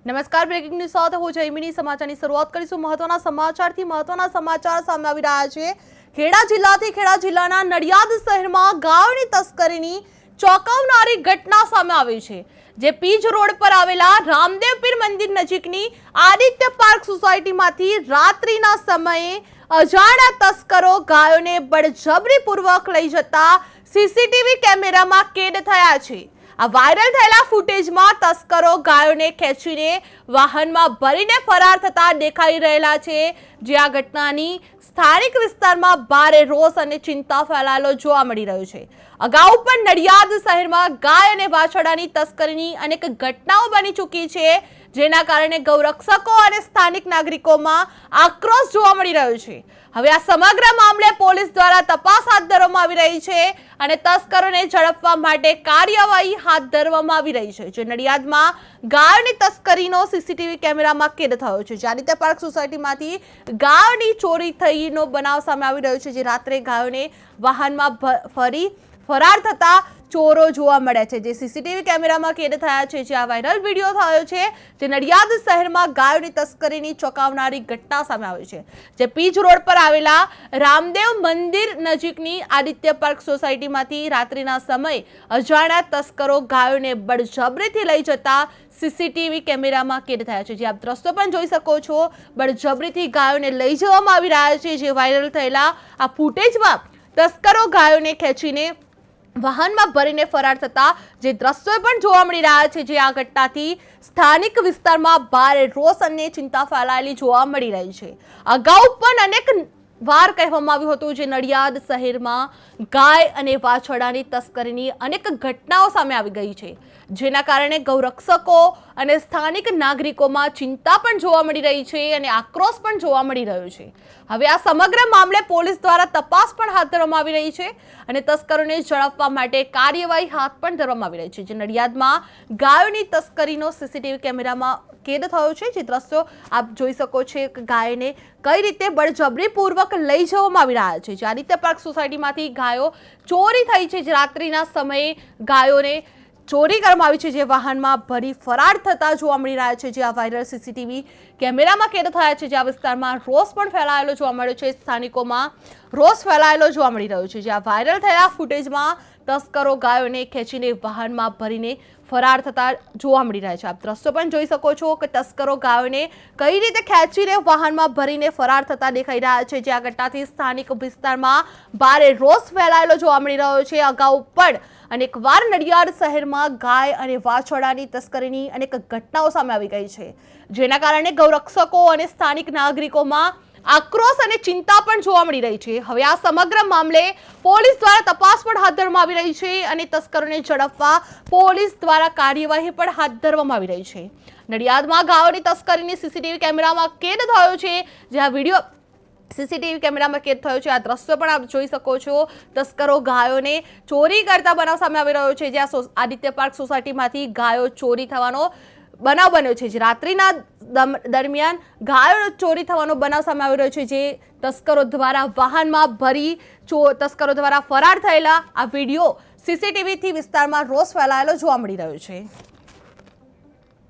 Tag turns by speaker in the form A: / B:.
A: નમસ્કાર, breaking news સાથે હું જયમિની સમાચારની શરૂઆત કરીશું. મહત્વના સમાચાર સામે આવી રહ્યા છે. ખેડા જિલ્લાના નડિયાદ શહેરમાં ગાયોની તસ્કરીની ચોંકાવનારી ઘટના સામે આવી છે. જે પીજ રોડ પર આવેલા રામદેવ પીર મંદિર નજીકની આદિત્ય પાર્ક સોસાયટીમાંથી રાત્રિના સમયે અજાણ્યા તસ્કરો ગાયોને બળજબરીપૂર્વક લઈ જતા સીસીટીવી કેમેરામાં કેદ થયા છે. આ વાયરલ થયેલા ફૂટેજમાં તસ્કરો ગાયોને ખેંચીને વાહનમાં ભરીને ફરાર થતા દેખાઈ રહેલા છે. જે આ ઘટનાની સ્થાનિક વિસ્તારમાં ભારે રોષ અને ચિંતા ફેલાયેલો જોવા મળી રહ્યો છે. અગાઉ પણ નડિયાદ શહેરમાં ગાય અને વાછરડાની તસ્કરીની અનેક ઘટનાઓ બની ચૂકી છે, જેના કારણે ગૌરક્ષકો અને સ્થાનિક નાગરિકોમાં આક્રોશ જોવા મળી રહ્યો છે. હવે આ સમગ્ર મામલે પોલીસ દ્વારા તપાસ હાથ ધરવામાં આવી રહી છે અને તસ્કરોને ઝડપવા માટે કાર્યવાહી હાથ ધરવામાં આવી રહી છે. જે નડિયાદમાં ગાયોની તસ્કરીનો સીસીટીવી કેમેરામાં કેદ થયો છે. જે આદિત્ય પાર્ક સોસાયટીમાંથી ગાયોની ચોરી થઈનો બનાવ સામે આવી રહ્યો છે. જે રાત્રે ગાયોને વાહનમાં ફરાર થતા ચોરો જોવા મળ્યા છે. જે સીસીટીવી કેમેરામાં કેદ થયા છે. જે આ વાયરલ વિડીયો થયો છે, જે નડિયાદ શહેરમાં ગાયોની તસ્કરીની ચોંકાવનારી ઘટના સામે આવી છે. જે પીજ રોડ પર આવેલા રામદેવ મંદિર નજીકની આદિત્ય પાર્ક સોસાયટીમાંથી રાત્રિના સમયે અજાણ્યા તસ્કરો ગાયોને બળજબરીથી લઈ જતા સીસીટીવી કેમેરામાં કેદ થયા છે. જે આપ દ્રશ્યો પણ જોઈ શકો છો, બળજબરીથી ગાયોને લઈ જવામાં આવી રહ્યા છે. જે વાયરલ થયેલા આ ફૂટેજમાં તસ્કરો ગાયોને ખેંચીને વાહનમાં ભરીને ફરાર થતા જે દ્રશ્યો પણ જોવા મળી રહ્યા છે. જે આ ઘટનાથી સ્થાનિક વિસ્તારમાં ભારે રોષ અને ચિંતા ફેલાયેલી જોવા મળી રહી છે. અગાઉ પણ અનેક વાર કહેવામાં આવ્યું હતું જે નડિયાદ શહેરમાં ગાય અને વાછરડાની તસ્કરીની અનેક ઘટનાઓ સામે આવી ગઈ છે, જેના કારણે ગૌરક્ષકો અને સ્થાનિક નાગરિકોમાં ચિંતા પણ જોવા મળી રહી છે અને આક્રોશ પણ જોવા મળી રહ્યો છે. હવે આ સમગ્ર મામલે પોલીસ દ્વારા તપાસ પણ હાથ ધરવામાં આવી રહી છે અને તસ્કરોને ઝડપવા માટે કાર્યવાહી હાથ પણ ધરવામાં આવી રહી છે. જે નડિયાદમાં ગાયોની તસ્કરીનો સીસીટીવી કેમેરામાં કેદ થયો છે. જે દ્રશ્યો આપ જોઈ શકો છો કે ગાયને કઈ રીતે બળજબરીપૂર્વક લઈ જવામાં આવી રહ્યા છે. જે આદિત્ય પાર્ક સોસાયટીમાંથી ગાયો ચોરી થઈ છે. જે રાત્રિના સમયે ગાયોને ચોરી કરવામાં આવી છે. જે વાહનમાં ભરી ફરાર થતા જોવા મળી રહ્યા છે. જે આ વાયરલ સીસીટીવી કેમેરામાં કેદ થયા છે. જે આ વિસ્તારમાં રોષ પણ ફેલાયેલો જોવા મળ્યો છે. સ્થાનિકોમાં રોષ ફેલાયેલો જોવા મળી રહ્યો છે. જે આ વાયરલ થયેલા ફૂટેજમાં તસ્કરો ગાયોને ખેંચીને વાહનમાં ભરીને ફરાર થતા જોવા મળી રહ્યા છે. આપ દ્રશ્યો પણ જોઈ શકો છો કે તસ્કરો ગાયોને કઈ રીતે ખેંચીને વાહનમાં ભરીને ફરાર થતા દેખાઈ રહ્યા છે. જે આ ઘટનાથી સ્થાનિક વિસ્તારમાં ભારે રોષ ફેલાયેલો જોવા મળી રહ્યો છે. અગાઉ પણ અનેકવાર નડિયાદ શહેરમાં ગાય અને વાછરડાની તસ્કરીની અનેક ઘટનાઓ સામે આવી ગઈ છે, જેના કારણે ગૌરક્ષકો અને સ્થાનિક નાગરિકોમાં આક્રોશ અને ચિંતા પણ જોવા મળી રહી છે. હવે આ સમગ્ર મામલે પોલીસ દ્વારા તપાસ પણ હાથ ધરવામાં આવી રહી છે અને તસ્કરોને ઝડપવા પોલીસ દ્વારા કાર્યવાહી પણ હાથ ધરવામાં આવી રહી છે. નડિયાદમાં ગાયોની તસ્કરીની સીસીટીવી કેમેરામાં કેદ થયો છે. જે આ વિડીયો સીસીટીવી કેમેરામાં કેદ થયો છે. આ દ્રશ્યો પણ આપ જોઈ શકો છો. તસ્કરો ગાયોને ચોરી કરતા બનાવ સામે આવી રહ્યો છે. જ્યાં આદિત્ય પાર્ક સોસાયટીમાંથી ગાયો ચોરી થવાનો બનાવ બન્યો છે. જે રાત્રિના દરમિયાન ગાયો ચોરી થવાનો બનાવ સામે આવી રહ્યો છે. જે તસ્કરો દ્વારા વાહનમાં ભરી તસ્કરો દ્વારા ફરાર થયેલા આ વિડીયો સીસીટીવીથી વિસ્તારમાં રોષ ફેલાયેલો જોવા મળી રહ્યો છે.